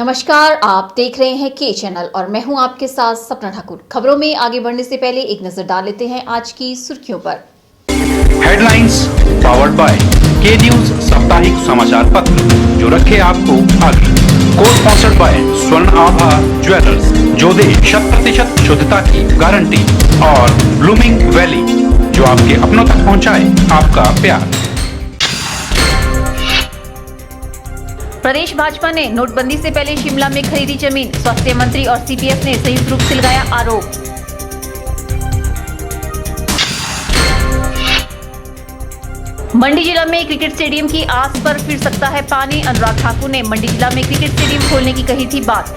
नमस्कार, आप देख रहे हैं के चैनल और मैं हूं आपके साथ सपना ठाकुर। खबरों में आगे बढ़ने से पहले एक नजर डाल लेते हैं आज की सुर्खियों पर। हेडलाइंस पावर्ड बाय के न्यूज साप्ताहिक समाचार पत्र, जो रखे आपको आगे। को स्पॉन्सर्ड बाय स्वर्ण आभा ज्वेलर्स, जो दे 100% शुद्धता की गारंटी, और ब्लूमिंग वैली, जो आपके अपनों तक पहुंचाए आपका प्यार। प्रदेश भाजपा ने नोटबंदी से पहले शिमला में खरीदी जमीन, स्वास्थ्य मंत्री और सीपीएस ने संयुक्त रूप से लगाया आरोप। मंडी जिला में क्रिकेट स्टेडियम की आस पर फिर सकता है पानी, अनुराग ठाकुर ने मंडी जिला में क्रिकेट स्टेडियम खोलने की कही थी बात।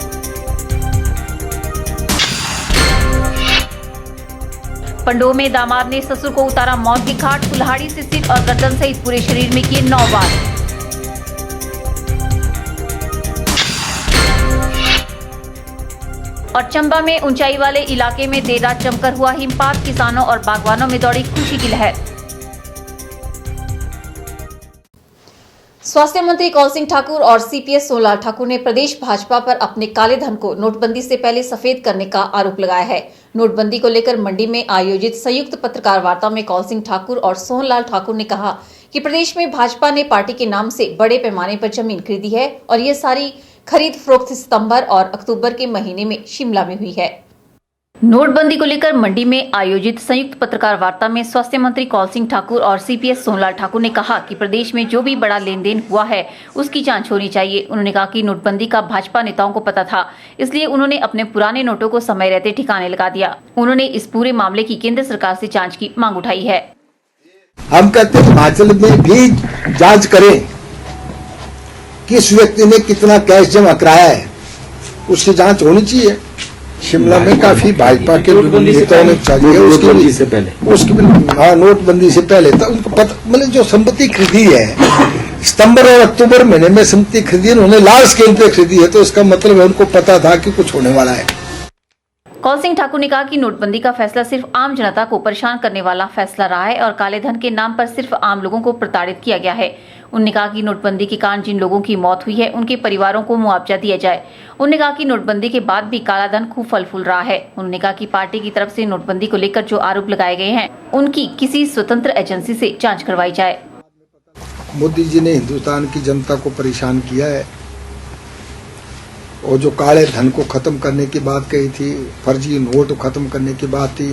पंडोह में दामाद ने ससुर को उतारा मौत की घाट, कुल्हाड़ी से सिर और गर्दन सहित पूरे शरीर में किए 9 वार। और चंबा में ऊंचाई वाले इलाके में देर रात जमकर हुआ हिमपात, किसानों और बागवानों में दौड़ी खुशी की लहर। स्वास्थ्य मंत्री कौल सिंह ठाकुर और सीपीएस सोनलाल ठाकुर ने प्रदेश भाजपा पर अपने काले धन को नोटबंदी से पहले सफेद करने का आरोप लगाया है। नोटबंदी को लेकर मंडी में आयोजित संयुक्त पत्रकार वार्ता में कौल सिंह ठाकुर और सोनलाल ठाकुर ने कहा कि प्रदेश में भाजपा ने पार्टी के नाम से बड़े पैमाने पर जमीन खरीदी है और ये सारी खरीद फरोख्त सितंबर और अक्टूबर के महीने में शिमला में हुई है। नोटबंदी को लेकर मंडी में आयोजित संयुक्त पत्रकार वार्ता में स्वास्थ्य मंत्री कौल सिंह ठाकुर और सीपीएस सोनलाल ठाकुर ने कहा कि प्रदेश में जो भी बड़ा लेन देन हुआ है उसकी जांच होनी चाहिए। उन्होंने कहा कि नोटबंदी का भाजपा नेताओं को पता था, इसलिए उन्होंने अपने पुराने नोटों को समय रहते ठिकाने लगा दिया। उन्होंने इस पूरे मामले की केंद्र सरकार से जाँच की मांग उठाई है। हम कहते हैं हिमाचल में भी जांच करें, किस व्यक्ति ने कितना कैश जमा कराया है, उसकी जांच होनी चाहिए। शिमला में काफी भाजपा के नेताओं ने चाहिए उसकी से पहले, नोटबंदी से पहले तो उनको पता, मतलब जो संपत्ति खरीदी है सितंबर और अक्टूबर महीने में संपत्ति खरीदी, उन्होंने लार्ज स्केल पे खरीदी है, तो इसका मतलब है उनको पता था कि कुछ होने वाला है। कौल सिंह ठाकुर ने कहा कि नोटबंदी का फैसला सिर्फ आम जनता को परेशान करने वाला फैसला रहा है और काले धन के नाम पर सिर्फ आम लोगों को प्रताड़ित किया गया है। उन्होंने कहा कि नोटबंदी के कारण जिन लोगों की मौत हुई है उनके परिवारों को मुआवजा दिया जाए। उन्होंने कहा कि नोटबंदी के बाद भी काला धन खूब फल फूल रहा है। उन्होंने कहा कि पार्टी की तरफ से नोटबंदी को लेकर जो आरोप लगाए गए हैं उनकी किसी स्वतंत्र एजेंसी से जाँच करवाई जाए। मोदी जी ने हिंदुस्तान की जनता को परेशान किया है और जो काले धन को खत्म करने की बात कही थी, फर्जी नोट खत्म करने की बात थी,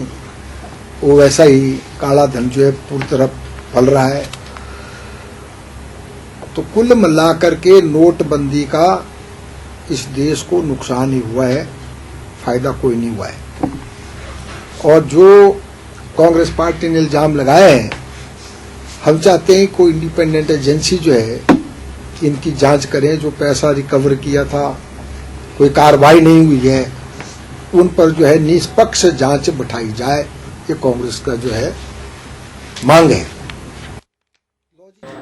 वो वैसा ही काला धन जो है पूरी तरह फल रहा है। तो कुल मिलाकर के नोटबंदी का इस देश को नुकसान ही हुआ है, फायदा कोई नहीं हुआ है। और जो कांग्रेस पार्टी ने इल्जाम लगाए हैं, हम चाहते हैं कोई इंडिपेंडेंट एजेंसी जो है इनकी जांच करें। जो पैसा रिकवर किया था, कोई कार्रवाई नहीं हुई है, उन पर जो है निष्पक्ष जांच बिठाई जाए, ये कांग्रेस का जो है मांग है।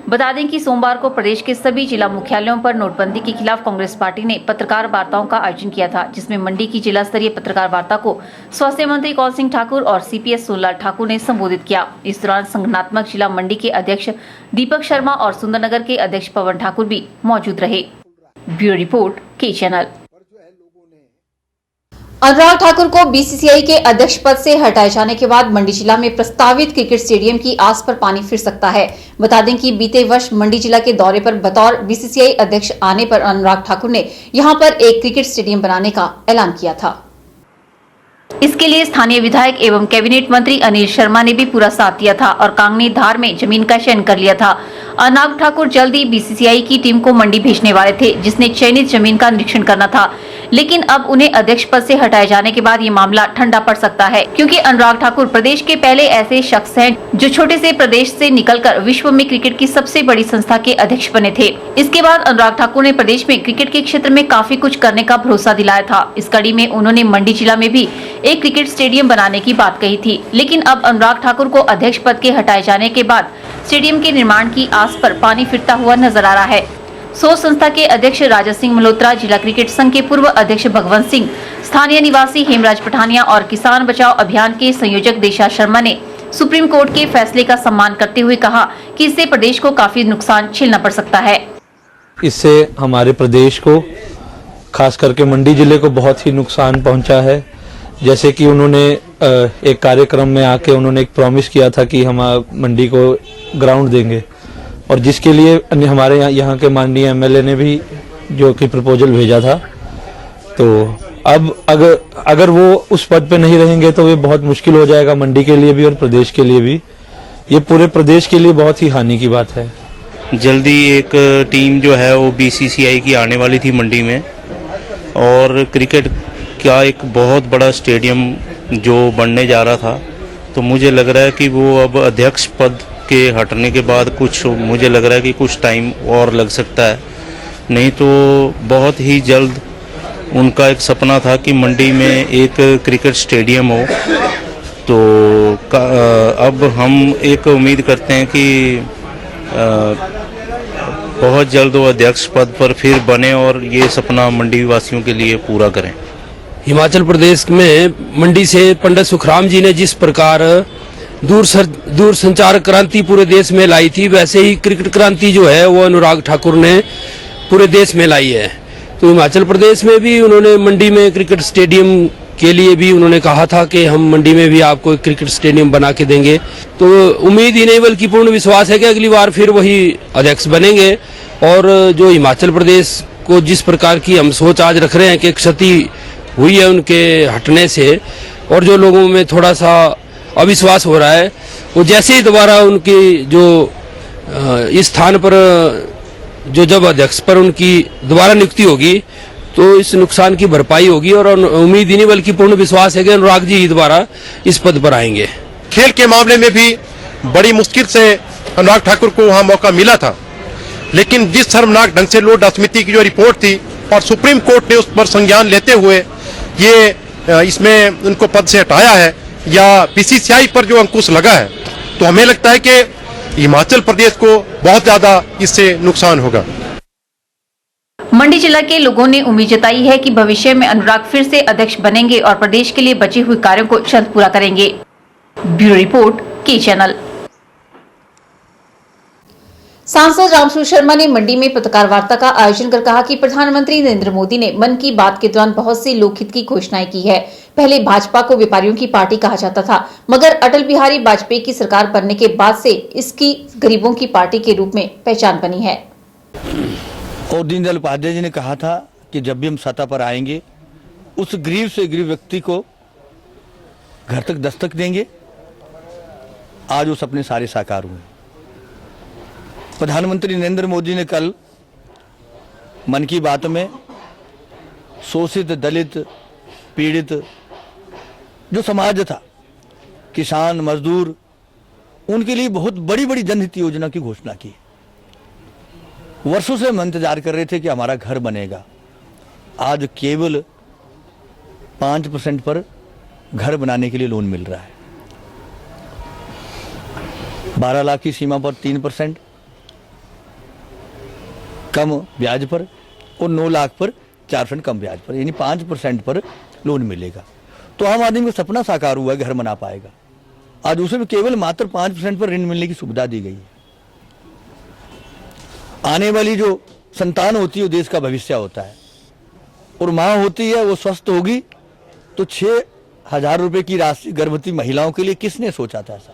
बता दें कि सोमवार को प्रदेश के सभी जिला मुख्यालयों पर नोटबंदी के खिलाफ कांग्रेस पार्टी ने पत्रकार वार्ताओं का आयोजन किया था, जिसमें मंडी की जिला स्तरीय पत्रकार वार्ता को स्वास्थ्य मंत्री कौल सिंह ठाकुर और सीपीएस सोनलाल ठाकुर ने संबोधित किया। इस दौरान संगठनात्मक जिला मंडी के अध्यक्ष दीपक शर्मा और सुंदरनगर के अध्यक्ष पवन ठाकुर भी मौजूद रहे। ब्यूरो रिपोर्ट, के चैनल। अनुराग ठाकुर को बीसीसीआई के अध्यक्ष पद से हटाए जाने के बाद मंडी जिला में प्रस्तावित क्रिकेट स्टेडियम की आस पर पानी फिर सकता है। बता दें कि बीते वर्ष मंडी जिला के दौरे पर बतौर बीसीसीआई अध्यक्ष आने पर अनुराग ठाकुर ने यहां पर एक क्रिकेट स्टेडियम बनाने का ऐलान किया था। इसके लिए स्थानीय विधायक एवं कैबिनेट मंत्री अनिल शर्मा ने भी पूरा साथ दिया था और कांगनी धार में जमीन का चयन कर लिया था। अनुराग ठाकुर जल्द ही बीसीसीआई की टीम को मंडी भेजने वाले थे, जिसने चयनित जमीन का निरीक्षण करना था, लेकिन अब उन्हें अध्यक्ष पद से हटाए जाने के बाद ये मामला ठंडा पड़ सकता है, क्योंकि अनुराग ठाकुर प्रदेश के पहले ऐसे शख्स हैं जो छोटे से प्रदेश से निकलकर विश्व में क्रिकेट की सबसे बड़ी संस्था के अध्यक्ष बने थे। इसके बाद अनुराग ठाकुर ने प्रदेश में क्रिकेट के क्षेत्र में काफी कुछ करने का भरोसा दिलाया था। इस कड़ी में उन्होंने मंडी जिला में भी एक क्रिकेट स्टेडियम बनाने की बात कही थी, लेकिन अब अनुराग ठाकुर को अध्यक्ष पद के हटाए जाने के बाद स्टेडियम के निर्माण की आस पर पानी फिरता हुआ नजर आ रहा है। सोच संस्था के अध्यक्ष राजा सिंह मल्होत्रा, जिला क्रिकेट संघ के पूर्व अध्यक्ष भगवंत सिंह, स्थानीय निवासी हेमराज पठानिया और किसान बचाओ अभियान के संयोजक देशा शर्मा ने सुप्रीम कोर्ट के फैसले का सम्मान करते हुए कहा कि इससे प्रदेश को काफी नुकसान झेलना पड़ सकता है। इससे हमारे प्रदेश को खास करके मंडी जिले को बहुत ही नुकसान पहुंचा है। जैसे कि उन्होंने एक कार्यक्रम में आके उन्होंने एक प्रॉमिस किया था कि हम मंडी को ग्राउंड देंगे, और जिसके लिए हमारे यहाँ के माननीय एमएलए ने भी जो कि प्रपोजल भेजा था। तो अब अगर वो उस पद पे नहीं रहेंगे तो ये बहुत मुश्किल हो जाएगा मंडी के लिए भी और प्रदेश के लिए भी। ये पूरे प्रदेश के लिए बहुत ही हानि की बात है। जल्दी एक टीम जो है वो बीसीसीआई की आने वाली थी मंडी में, और क्रिकेट का एक बहुत बड़ा स्टेडियम जो बनने जा रहा था, तो मुझे लग रहा है कि वो अब अध्यक्ष पद के हटने के बाद मुझे लग रहा है कि कुछ टाइम और लग सकता है। नहीं तो बहुत ही जल्द उनका एक सपना था कि मंडी में एक क्रिकेट स्टेडियम हो। तो अब हम एक उम्मीद करते हैं कि बहुत जल्द वो अध्यक्ष पद पर फिर बने और ये सपना मंडी वासियों के लिए पूरा करें। हिमाचल प्रदेश में मंडी से पंडित सुखराम जी ने जिस प्रकार दूर संचार क्रांति पूरे देश में लाई थी, वैसे ही क्रिकेट क्रांति जो है वो अनुराग ठाकुर ने पूरे देश में लाई है। तो हिमाचल प्रदेश में भी उन्होंने मंडी में क्रिकेट स्टेडियम के लिए भी उन्होंने कहा था कि हम मंडी में भी आपको एक क्रिकेट स्टेडियम बना के देंगे। तो उम्मीद ही नहीं बल्कि पूर्ण विश्वास है कि अगली बार फिर वही अध्यक्ष बनेंगे। और जो हिमाचल प्रदेश को जिस प्रकार की हम सोच आज रख रहे हैं कि क्षति हुई है उनके हटने से, और जो लोगों में थोड़ा सा अविश्वास हो रहा है, वो जैसे ही दोबारा उनकी जो इस स्थान पर जो जब अध्यक्ष पर उनकी दोबारा नियुक्ति होगी तो इस नुकसान की भरपाई होगी। और उम्मीद ही नहीं बल्कि पूर्ण विश्वास है कि अनुराग जी ही दोबारा इस पद पर आएंगे। खेल के मामले में भी बड़ी मुश्किल से अनुराग ठाकुर को वहां मौका मिला था, लेकिन जिस शर्मनाक ढंग से लोड समिति की जो रिपोर्ट थी और सुप्रीम कोर्ट ने उस पर संज्ञान लेते हुए ये इसमें उनको पद से हटाया है, या बीसीसीआई पर जो अंकुश लगा है, तो हमें लगता है कि हिमाचल प्रदेश को बहुत ज्यादा इससे नुकसान होगा। मंडी जिला के लोगों ने उम्मीद जताई है कि भविष्य में अनुराग फिर से अध्यक्ष बनेंगे और प्रदेश के लिए बचे हुए कार्यों को जल्द पूरा करेंगे। ब्यूरो रिपोर्ट, के चैनल। सांसद रामस्वरूप शर्मा ने मंडी में पत्रकार वार्ता का आयोजन कर कहा कि प्रधानमंत्री नरेंद्र मोदी ने मन की बात के दौरान बहुत सी लोकहित की घोषणाएं की है। पहले भाजपा को व्यापारियों की पार्टी कहा जाता था, मगर अटल बिहारी वाजपेयी की सरकार बनने के बाद से इसकी गरीबों की पार्टी के रूप में पहचान बनी है। और दीनदयाल उपाध्याय जी ने कहा था कि जब भी हम सत्ता पर आएंगे उस गरीब से गरीब व्यक्ति को घर तक दस्तक देंगे। आज वो सपने सारे साकार हुए। प्रधानमंत्री नरेंद्र मोदी ने कल मन की बात में शोषित, दलित, पीड़ित जो समाज था, किसान, मजदूर, उनके लिए बहुत बड़ी बड़ी जनहित योजना की घोषणा की। वर्षों से हम इंतजार कर रहे थे कि हमारा घर बनेगा। आज केवल 5% पर घर बनाने के लिए लोन मिल रहा है। 12 लाख की सीमा पर 3% कम ब्याज पर, और 9 लाख पर 4% कम ब्याज पर, यानी 5% पर लोन मिलेगा। तो आम आदमी का सपना साकार हुआ, घर बना पाएगा। आज उसे भी केवल मात्र 5% पर ऋण मिलने की सुविधा दी गई है। आने वाली जो संतान होती है वो देश का भविष्य होता है, और माँ होती है वो स्वस्थ होगी। तो 6,000 रुपए की राशि गर्भवती महिलाओं के लिए किसने सोचा था ऐसा?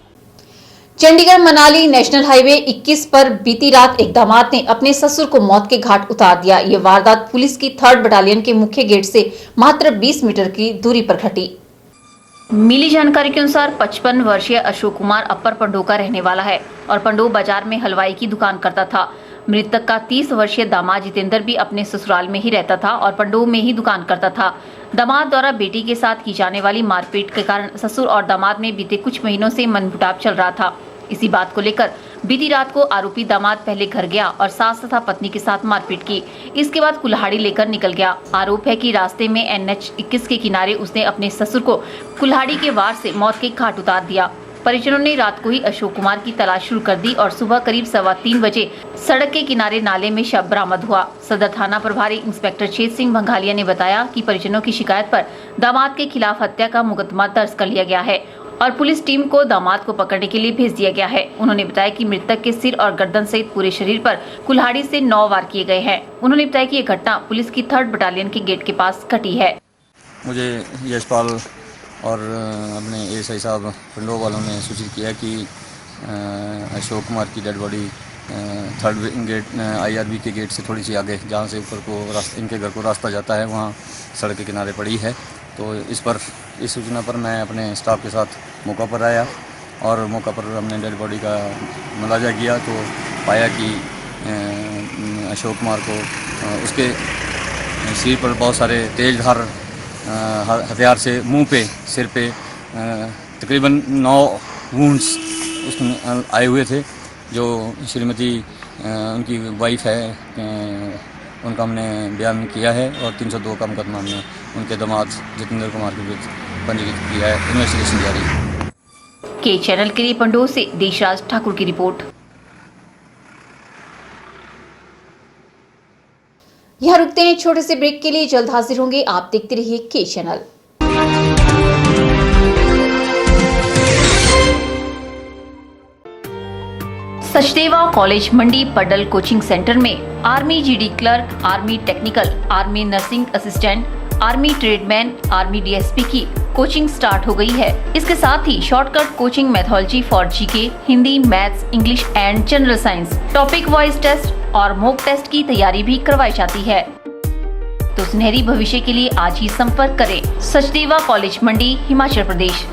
चंडीगढ़ मनाली नेशनल हाईवे 21 पर बीती रात एक दामाद ने अपने ससुर को मौत के घाट उतार दिया। ये वारदात पुलिस की 3rd बटालियन के मुख्य गेट से मात्र 20 मीटर की दूरी पर घटी। मिली जानकारी के अनुसार 55 वर्षीय अशोक कुमार अपर पंडो का रहने वाला है और पंडो बाजार में हलवाई की दुकान करता था। मृतक का 30 वर्षीय दामाद जितेंद्र भी अपने ससुराल में ही रहता था और पंडो में ही दुकान करता था। दामाद द्वारा बेटी के साथ की जाने वाली मारपीट के कारण ससुर और दामाद में बीते कुछ महीनों से मनमुटाव चल रहा था। इसी बात को लेकर बीती रात को आरोपी दामाद पहले घर गया और सास तथा पत्नी के साथ मारपीट की। इसके बाद कुल्हाड़ी लेकर निकल गया। आरोप है कि रास्ते में NH 21 के किनारे उसने अपने ससुर को कुल्हाड़ी के वार से मौत के घाट उतार दिया। परिजनों ने रात को ही अशोक कुमार की तलाश शुरू कर दी और सुबह करीब 3:15 बजे सड़क के किनारे नाले में शव बरामद हुआ। सदर थाना प्रभारी इंस्पेक्टर चेत सिंह भंगालिया ने बताया कि परिजनों की शिकायत पर दामाद के खिलाफ हत्या का मुकदमा दर्ज कर लिया गया है। और पुलिस टीम को दामाद को पकड़ने के लिए भेज दिया गया है। उन्होंने बताया कि मृतक के सिर और गर्दन सहित पूरे शरीर पर कुल्हाड़ी से 9 वार किए गए हैं। उन्होंने बताया कि ये घटना पुलिस की 3rd बटालियन के गेट के पास घटी है। मुझे यशपाल और अपने एएसआई साहब पंडो वालों ने सूचित किया कि अशोक कुमार की dead body 3rd gate IRB के गेट से थोड़ी सी आगे, जहाँ से ऊपर को रास्ता इनके घर को रास्ता जाता है, वहाँ सड़क के किनारे पड़ी है। तो इस सूचना पर मैं अपने स्टाफ के साथ मौका पर आया और मौका पर हमने डेड बॉडी का मुलाजा किया तो पाया कि अशोक कुमार को उसके सिर पर बहुत सारे तेज धार हथियार से मुंह पे, सिर पे तकरीबन 9 वुंड्स उसमें आए हुए थे। जो श्रीमती उनकी वाइफ है उनका हमने बयान किया है और 302 का मुकदमा हमने उनके दामाद जितेंद्र कुमार के विरुद्ध पंजीकृत किया है। इन्वेस्टिगेशन जारी है। के चैनल के लिए पंडोह से देशराज ठाकुर की रिपोर्ट। यहाँ रुकते हैं छोटे से ब्रेक के लिए, जल्द हाजिर होंगे। आप देखते रहिए के channel. Sachdeva college Mandi Paddal coaching centre में army GD clerk, army technical, army nursing assistant, army tradesman, army DSP की कोचिंग स्टार्ट हो गई है। इसके साथ ही shortcut coaching methodology for GK, Hindi, maths, English and general science, topic wise test और mock test की तैयारी भी करवाई जाती है। तो सुनहरी भविष्य के लिए आज ही संपर्क करें सचदेवा कॉलेज मंडी, हिमाचल प्रदेश।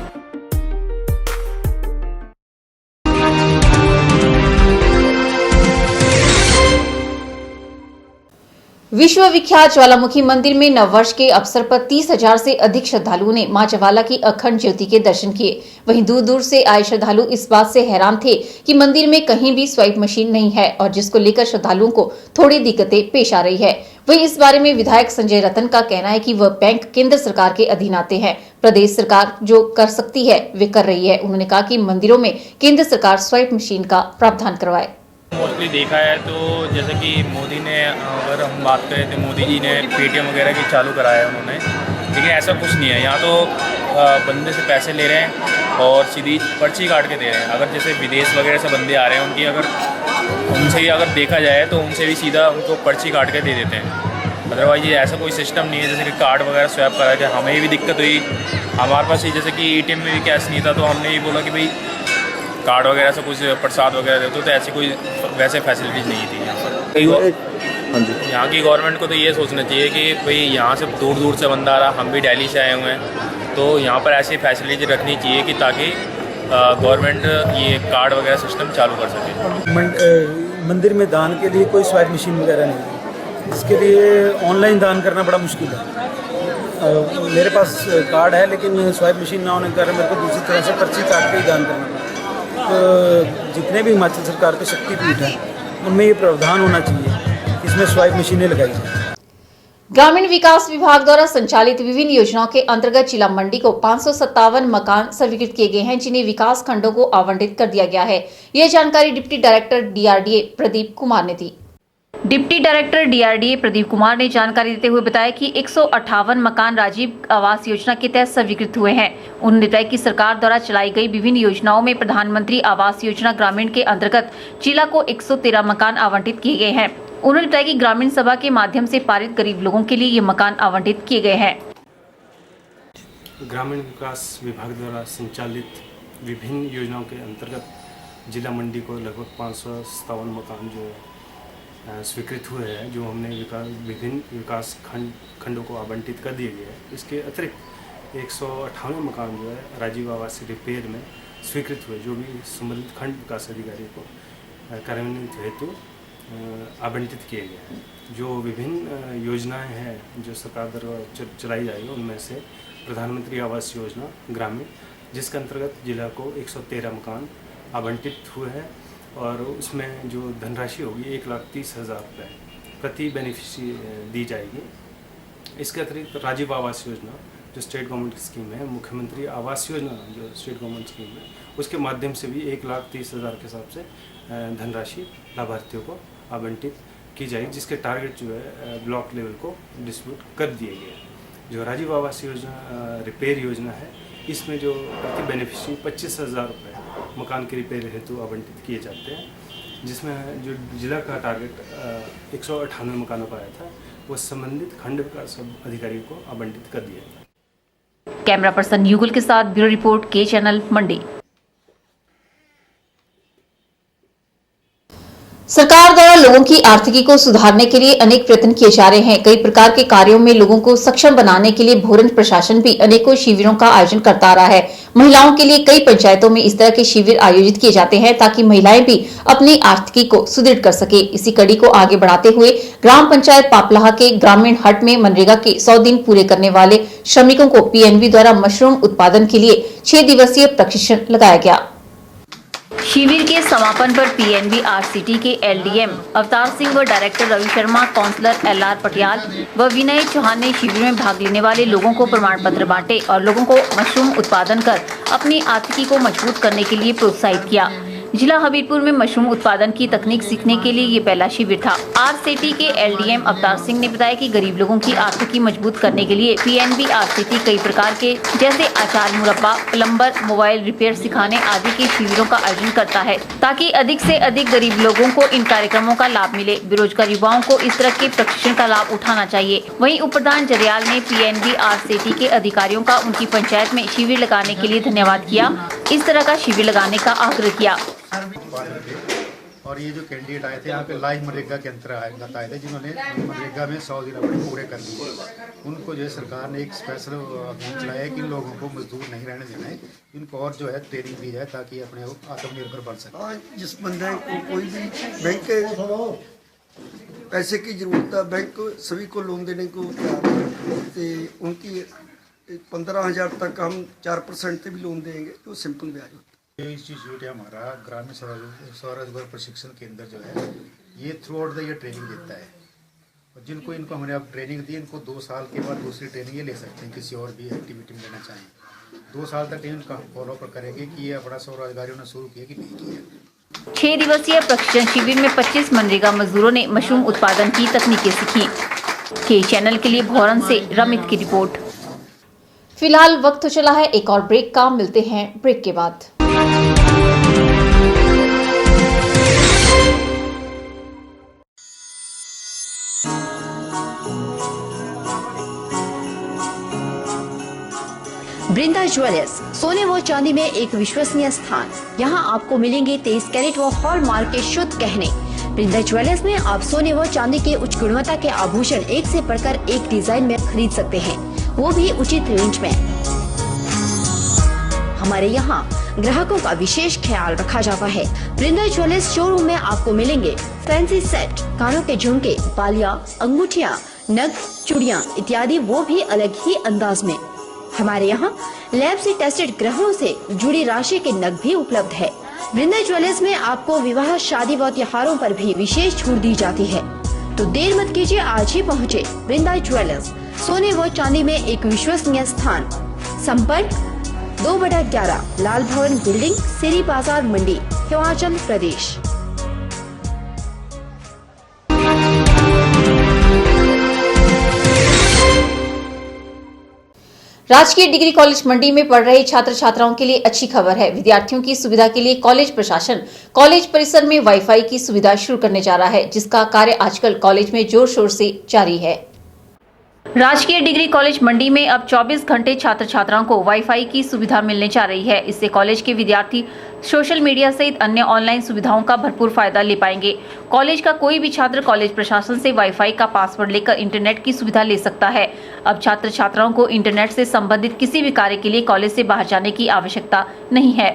विश्व विख्यात ज्वालामुखी मंदिर में नववर्ष के अवसर पर 30,000 से अधिक श्रद्धालुओं ने मां ज्वाला की अखंड ज्योति के दर्शन किए। वहीं दूर दूर से आए श्रद्धालु इस बात से हैरान थे कि मंदिर में कहीं भी स्वाइप मशीन नहीं है और जिसको लेकर श्रद्धालुओं को थोड़ी दिक्कतें पेश आ रही है। वहीं इस बारे में विधायक संजय रतन का कहना है कि वह बैंक केंद्र सरकार के अधीन आते हैं, प्रदेश सरकार जो कर सकती है वे कर रही है। उन्होंने कहा कि मंदिरों में केंद्र सरकार स्वाइप मशीन का प्रावधान करवाए। मोस्टली देखा है तो जैसे कि मोदी ने, अगर हम बात करें तो मोदी जी ने पेटीएम वगैरह की चालू कराया है उन्होंने, लेकिन ऐसा कुछ नहीं है। यहाँ तो बंदे से पैसे ले रहे हैं और सीधी पर्ची काट के दे रहे हैं। अगर जैसे विदेश वगैरह से बंदे आ रहे हैं, उनकी अगर उनसे ही अगर देखा जाए तो उनसे भी सीधा उनको पर्ची काट के दे देते हैं। अदरवाइज ये ऐसा कोई सिस्टम नहीं है जैसे कि कार्ड वगैरह स्वैप करा के। हमें भी दिक्कत हुई, हमारे पास ही जैसे कि ATM में भी कैश नहीं था तो हमने ये बोला कि भाई कार्ड वगैरह से कुछ प्रसाद वगैरह देते तो ऐसी कोई वैसे फैसिलिटीज़ नहीं थी यहाँ पर। यहाँ की गवर्नमेंट को तो ये सोचना चाहिए कि भाई यहाँ से दूर दूर से बंदा आ रहा, हम भी दिल्ली से आए हुए हैं, तो यहाँ पर ऐसी फैसिलिटी रखनी चाहिए कि ताकि गवर्नमेंट ये कार्ड वगैरह सिस्टम चालू कर सके। मंदिर में दान के लिए कोई स्वाइप मशीन वगैरह नहीं है, इसके लिए ऑनलाइन दान करना बड़ा मुश्किल है। मेरे पास कार्ड है लेकिन स्वाइप मशीन ना होने के कारण मेरे को दूसरी तरह से पर्ची काट के ही दान करना पड़ता है। तो जितने भी हिमाचल सरकार के शक्तिपीठ हैं उनमें ये प्रावधान होना चाहिए कि इसमें स्वाइप मशीनें लगाई जाए। ग्रामीण विकास विभाग द्वारा संचालित विभिन्न योजनाओं के अंतर्गत जिला मंडी को 557 मकान स्वीकृत किए गए हैं, जिन्हें विकास खंडों को आवंटित कर दिया गया है। यह जानकारी deputy director DRDA Pradeep Kumar ने दी। Deputy director DRDA Pradeep Kumar ने जानकारी देते हुए बताया कि 158 मकान राजीव आवास योजना के तहत स्वीकृत हुए हैं। उन्होंने बताया कि सरकार द्वारा चलाई गई विभिन्न योजनाओं में प्रधानमंत्री आवास योजना ग्रामीण के अंतर्गत जिला को 113 मकान आवंटित किए गए हैं। उन्होंने बताया कि ग्रामीण सभा के माध्यम से पारित गरीब लोगों के लिए ये मकान आवंटित किए गए हैं। ग्रामीण विकास विभाग द्वारा संचालित विभिन्न योजनाओं के अंतर्गत जिला मंडी को लगभग 557 मकान जो स्वीकृत हुए हैं, जो हमने विभिन्न विकास खंडों को आवंटित कर दिए गए हैं। इसके अतिरिक्त 158 मकान जो है राजीव आवास रिपेयर में स्वीकृत हुए, जो भी संबंधित खंड विकास अधिकारी को कार्यान्वित हेतु आवंटित किए गए हैं। जो विभिन्न योजनाएं हैं जो सरकार द्वारा चलाई जाएगी, उनमें से प्रधानमंत्री आवास योजना ग्रामीण, जिसके अंतर्गत जिला को 113 मकान आवंटित हुए हैं और उसमें जो धनराशि होगी 1,30,000 रुपये प्रति बेनिफिशियरी दी जाएगी। इसके अतिरिक्त राजीव आवास योजना जो स्टेट गवर्नमेंट की स्कीम है, मुख्यमंत्री आवास योजना जो स्टेट गवर्नमेंट स्कीम है, उसके माध्यम से भी 1,30,000 के हिसाब से धनराशि लाभार्थियों को आवंटित की जाएगी, जिसके टारगेट जो है ब्लॉक लेवल को डिस्ट्रीब्यूट कर दिए गए हैं। जो राजीव आवास योजना रिपेयर योजना है, इसमें जो प्रति बेनिफिशियरी 25,000 रुपये मकान के रिपेयर हेतु आवंटित किए जाते हैं, जिसमें जो जिला का टारगेट 198 मकानों का आया था वो संबंधित खंड विकास अधिकारी को आवंटित कर दिया गया। कैमरा पर्सन युगल के साथ ब्यूरो रिपोर्ट के चैनल मंडी। सरकार द्वारा लोगों की आर्थिकी को सुधारने के लिए अनेक प्रयत्न किए जा रहे हैं। कई प्रकार के कार्यों में लोगों को सक्षम बनाने के लिए भोरंज प्रशासन भी अनेकों शिविरों का आयोजन करता रहा है। महिलाओं के लिए कई पंचायतों में इस तरह के शिविर आयोजित किए जाते हैं ताकि महिलाएं भी अपनी आर्थिकी को सुदृढ़ कर सके। इसी कड़ी को आगे बढ़ाते हुए ग्राम पंचायत पापलाहा के ग्रामीण हट में मनरेगा के 100 दिन पूरे करने वाले श्रमिकों को पीएनबी द्वारा मशरूम उत्पादन के लिए 6 दिवसीय प्रशिक्षण लगाया गया। शिविर के समापन पर पीएनबी आरसीटी के एलडीएम अवतार सिंह व director Ravi Sharma, councillor LR Patial व विनय चौहान ने शिविर में भाग लेने वाले लोगों को प्रमाण पत्र बांटे और लोगों को मशरूम उत्पादन कर अपनी आर्थिकी को मजबूत करने के लिए प्रोत्साहित किया। जिला हबीबपुर में मशरूम उत्पादन की तकनीक सीखने के लिए ये पहला शिविर था। आरसीटी के एलडीएम अवतार सिंह ने बताया कि गरीब लोगों की आर्थिकी मजबूत करने के लिए पीएनबी आरसीटी कई प्रकार के जैसे अचार, मुरब्बा, प्लम्बर, मोबाइल रिपेयर सिखाने आदि के शिविरों का आयोजन करता है ताकि अधिक से अधिक गरीब लोगों को इन कार्यक्रमों का लाभ मिले। बेरोजगार युवाओं को इस तरह के प्रशिक्षण का लाभ उठाना चाहिए। वहीं उप प्रधान जरियाल ने पीएनबी आरसीटी के अधिकारियों का उनकी पंचायत में शिविर लगाने के लिए धन्यवाद किया। इस तरह का शिविर लगाने का आग्रह किया। और ये जो कैंडिडेट आए थे यहाँ पे लाइव मनरेगा के अंतर्गत आए थे, जिन्होंने मनरेगा में 100 दिन अपने पूरे कर दिए। उनको जो है सरकार ने एक स्पेशल अभियान चलाया है कि इन लोगों को मजदूर नहीं रहने देना है, इनको और जो है ट्रेनिंग दी जाए ताकि अपने आत्मनिर्भर बन सके। जिस बंदे को कोई भी बैंक के पैसे की जरूरत है, बैंक सभी को लोन देने को उनकी 15,000 तक हम 4% से भी लोन देंगे तो सिंपल ब्याज होता है। ये इंस्टीट्यूट है हमारा ग्रामीण स्वरोजगार प्रशिक्षण केंद्र जो है ये through out the ear training देता है, और जिनको हमने अब ट्रेनिंग दी इनको 2 साल के बाद दूसरी ट्रेनिंग ये ले सकते हैं किसी और भी एक्टिविटी में लेना चाहें। 2 साल तक इनका फॉलो अप करेंगे कि ये अपना स्वरोजगार उन्होंने शुरू किया कि नहीं किया। 6 दिवसीय प्रशिक्षण शिविर में 25 मनरेगा मजदूरों ने मशरूम उत्पादन की तकनीकें सीखी। के चैनल के लिए भोरंज से रमित की रिपोर्ट। फिलहाल वक्त तो चला है एक और ब्रेक का, मिलते हैं ब्रेक के बाद। वृंदा ज्वेलर्स सोने व चांदी में एक विश्वसनीय स्थान। यहाँ आपको मिलेंगे 23 कैरेट व हॉलमार्क के शुद्ध गहने। वृंदा ज्वेलर्स में आप सोने व चांदी के उच्च गुणवत्ता के आभूषण एक से बढ़कर एक डिजाइन में खरीद सकते हैं, वो भी उचित रेंज में। हमारे यहाँ ग्राहकों का विशेष ख्याल रखा जाता है। वृंदा ज्वेलर्स शोरूम में आपको मिलेंगे फैंसी सेट, कानों के झुमके, बालियां, अंगूठियां, नग, चूड़ियां इत्यादि, वो भी अलग ही अंदाज में। हमारे यहाँ लैब से टेस्टेड ग्रहों से जुड़ी राशि के नग भी उपलब्ध है। वृंदा ज्वेलर्स में आपको विवाह, शादी व त्योहारों पर भी विशेष छूट दी जाती है, तो देर मत कीजिए, आज ही पहुँचे वृंदा ज्वेलर्स, सोने व चांदी में एक विश्वसनीय स्थान। संपर्क 2/11 लाल भवन बिल्डिंग, सिरी बाजार, मंडी, हिमाचल प्रदेश। राजकीय डिग्री कॉलेज मंडी में पढ़ रहे छात्र छात्राओं के लिए अच्छी खबर है। विद्यार्थियों की सुविधा के लिए कॉलेज प्रशासन कॉलेज परिसर में वाईफाई की सुविधा शुरू करने जा रहा है, जिसका कार्य आजकल कॉलेज में जोर शोर से जारी है। राजकीय डिग्री कॉलेज मंडी में अब 24 घंटे छात्र छात्राओं को वाईफाई की सुविधा मिलने जा रही है। इससे कॉलेज के विद्यार्थी सोशल मीडिया सहित अन्य ऑनलाइन सुविधाओं का भरपूर फायदा ले पाएंगे। कॉलेज का कोई भी छात्र कॉलेज प्रशासन से वाईफाई का पासवर्ड लेकर इंटरनेट की सुविधा ले सकता है। अब छात्र छात्राओं को इंटरनेट से संबंधित किसी भी कार्य के लिए कॉलेज से बाहर जाने की आवश्यकता नहीं है।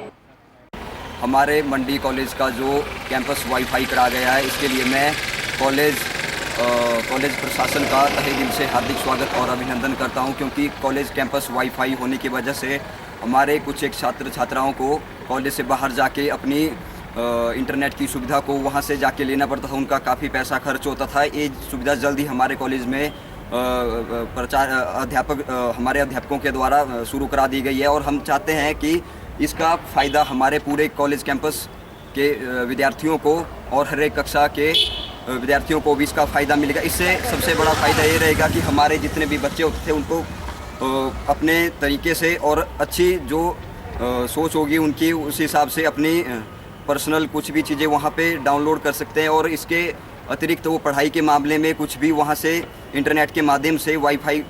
हमारे मंडी कॉलेज का जो कैंपस वाईफाई करा गया है, इसके लिए मैं कॉलेज प्रशासन का तहे दिल से हार्दिक स्वागत और अभिनंदन करता हूं, क्योंकि कॉलेज कैंपस वाईफाई होने की वजह से हमारे कुछ एक छात्र छात्राओं को कॉलेज से बाहर जाके अपनी इंटरनेट की सुविधा को वहां से जाके लेना पड़ता था, उनका काफ़ी पैसा खर्च होता था। ये सुविधा जल्दी हमारे कॉलेज में हमारे अध्यापकों के द्वारा शुरू करा दी गई है, और हम चाहते हैं कि इसका फ़ायदा हमारे पूरे कॉलेज कैंपस के विद्यार्थियों को और हर एक कक्षा के विद्यार्थियों को भी इसका फ़ायदा मिलेगा। इससे सबसे बड़ा फ़ायदा ये रहेगा कि हमारे जितने भी बच्चे होते थे उनको अपने तरीके से और अच्छी जो सोच होगी उनकी, उस हिसाब से अपनी पर्सनल कुछ भी चीज़ें वहाँ पे डाउनलोड कर सकते हैं। और इसके अतिरिक्त वो पढ़ाई के मामले में कुछ भी वहाँ से इंटरनेट के माध्यम से, वाईफाई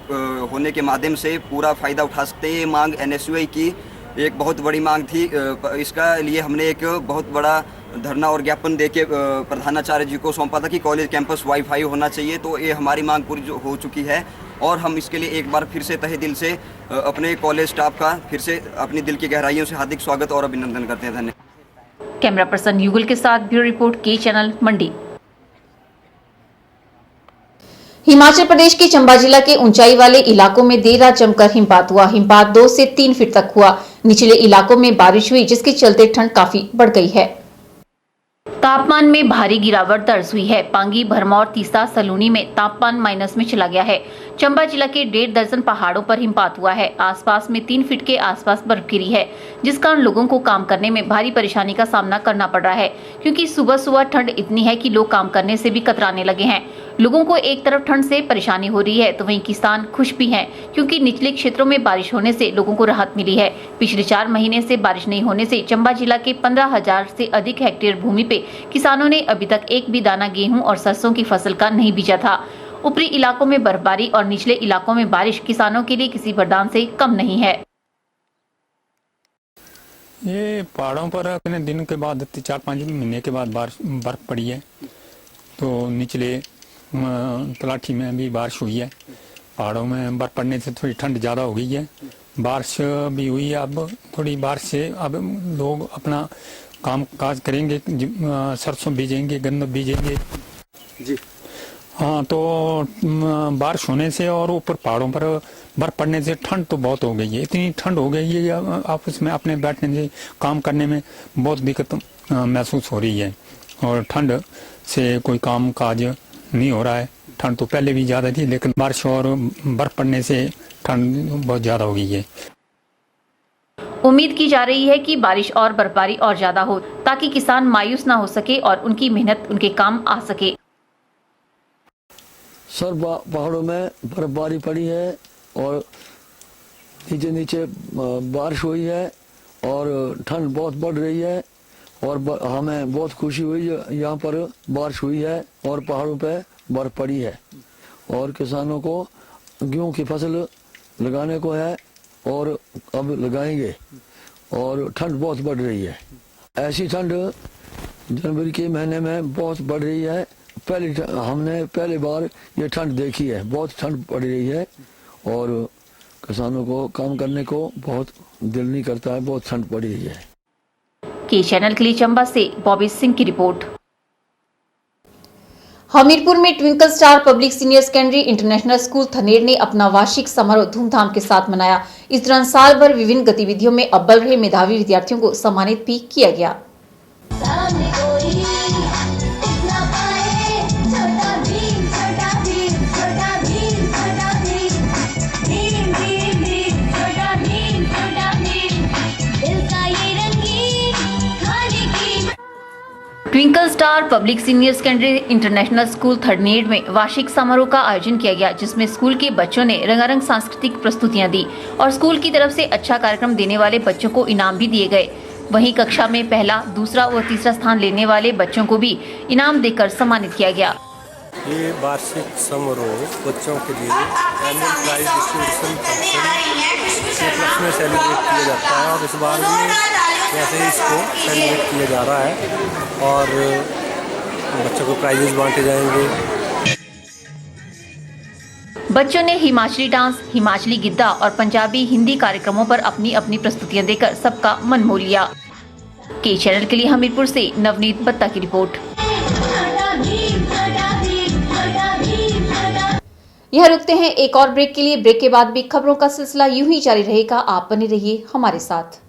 होने के माध्यम से पूरा फ़ायदा उठा सकते हैं। ये मांग NSUI की एक बहुत बड़ी मांग थी। इसका लिए हमने एक बहुत बड़ा धरना और ज्ञापन देके प्रधानाचार्य जी को सौंपा था कि कॉलेज कैंपस वाईफाई होना चाहिए। तो ये हमारी मांग पूरी हो चुकी है और हम इसके लिए एक बार फिर से तहे दिल से अपने कॉलेज स्टाफ का फिर से अपनी दिल की गहराइयों से हार्दिक स्वागत और अभिनंदन करते हैं। धन्यवाद। कैमरा पर्सन युगल के साथ ब्यूरो रिपोर्ट, के चैनल मंडी। हिमाचल प्रदेश के चंबा जिला के ऊंचाई वाले इलाकों में देर रात जमकर हिमपात हुआ। हिमपात 2 से 3 फीट तक हुआ। निचले इलाकों में बारिश हुई, जिसके चलते ठंड काफी बढ़ गई है। तापमान में भारी गिरावट दर्ज हुई है। पांगी, भरमौर, तीसा, सलूनी में तापमान माइनस में चला गया है। चंबा जिला के 1.5 दर्जन पहाड़ों पर हिमपात हुआ है। आसपास में 3 फीट के आसपास बर्फ गिरी है, जिस कारण लोगों को काम करने में भारी परेशानी का सामना करना पड़ रहा है, क्योंकि सुबह सुबह ठंड इतनी है कि लोग काम करने से भी कतराने लगे हैं। लोगों को एक तरफ ठंड से परेशानी हो रही है, तो वहीं किसान खुश भी हैं, क्योंकि निचले क्षेत्रों में बारिश होने से लोगों को राहत मिली है। पिछले 4 महीने से बारिश नहीं होने से चंबा जिला के 15,000 से अधिक हेक्टेयर भूमि पे किसानों ने अभी तक एक भी दाना गेहूं और सरसों की फसल का नहीं बीजा था। ऊपरी इलाकों में बर्फबारी और निचले इलाकों में बारिश किसानों के लिए किसी वरदान से कम नहीं है। ये पहाड़ों पर अपने दिन के बाद 4-5 महीने के बाद बर्फ पड़ी है, तो निचले तलाठी में भी बारिश हुई है। पहाड़ों में बर्फ पड़ने से थोड़ी ठंड ज़्यादा हो गई है। बारिश भी हुई है। अब थोड़ी बारिश से अब लोग अपना काम काज करेंगे, सरसों बीजेंगे, गन्ना बीजेंगे जी। हाँ, तो बारिश होने से और ऊपर पहाड़ों पर बर्फ पड़ने से ठंड तो बहुत हो गई है। इतनी ठंड हो गई है आपस में अपने बैठने से काम करने में बहुत दिक्कत महसूस हो रही है, और ठंड से कोई काम काज नहीं हो रहा है। ठंड तो पहले भी ज़्यादा थी, लेकिन बारिश और बर्फ पड़ने से ठंड बहुत ज़्यादा हो गई है। उम्मीद की जा रही है कि बारिश और बर्फबारी और ज्यादा हो, ताकि किसान मायूस ना हो सके और उनकी मेहनत उनके काम आ सके। सर, पहाड़ों में बर्फबारी पड़ी है और नीचे नीचे बारिश हुई है और ठंड बहुत बढ़ रही है, और हमें बहुत खुशी हुई यहाँ पर बारिश हुई है और पहाड़ों पे बर्फ पड़ी है, और किसानों को गेहूं की फसल लगाने को है और अब लगाएंगे, और ठंड बहुत बढ़ रही है। ऐसी ठंड जनवरी के महीने में बहुत बढ़ रही है। हमने पहली बार ये ठंड देखी है। बहुत ठंड पड़ रही है और किसानों को काम करने को बहुत दिल नहीं करता है। बहुत ठंड पड़ रही है। के चैनल के लिए चंबा से बॉबी सिंह की रिपोर्ट। हमीरपुर में Twinkle Star Public Senior Secondary International School Thaned ने अपना वार्षिक समारोह धूमधाम के साथ मनाया। इस दौरान साल भर विभिन्न गतिविधियों में अव्वल रहे मेधावी विद्यार्थियों को सम्मानित भी किया गया। Twinkle Star Public Senior Secondary International School Thaned में वार्षिक समारोह का आयोजन किया गया, जिसमें स्कूल के बच्चों ने रंगारंग सांस्कृतिक प्रस्तुतियां दी और स्कूल की तरफ से अच्छा कार्यक्रम देने वाले बच्चों को इनाम भी दिए गए। वहीं कक्षा में पहला, दूसरा और तीसरा स्थान लेने वाले बच्चों को भी इनाम देकर सम्मानित किया गया। ये वार्षिक समारोह बच्चों के लिए एनुअल प्राइज डिस्ट्रीब्यूशन फंक्शन में सेलिब्रेट किया जाता है, और इस बार भी वैसे ही इसको सेलिब्रेट किया जा रहा है और बच्चों को प्राइजेस बांटे जाएंगे। बच्चों ने हिमाचली डांस, हिमाचली गिद्दा और पंजाबी, हिंदी कार्यक्रमों पर अपनी अपनी प्रस्तुतियां देकर सबका मन मोह लिया। के चैनल के लिए हमीरपुर से नवनीत बत्ता की रिपोर्ट। यह रुकते हैं एक और ब्रेक के लिए। ब्रेक के बाद भी खबरों का सिलसिला यूं ही जारी रहेगा। आप बने रहिए हमारे साथ।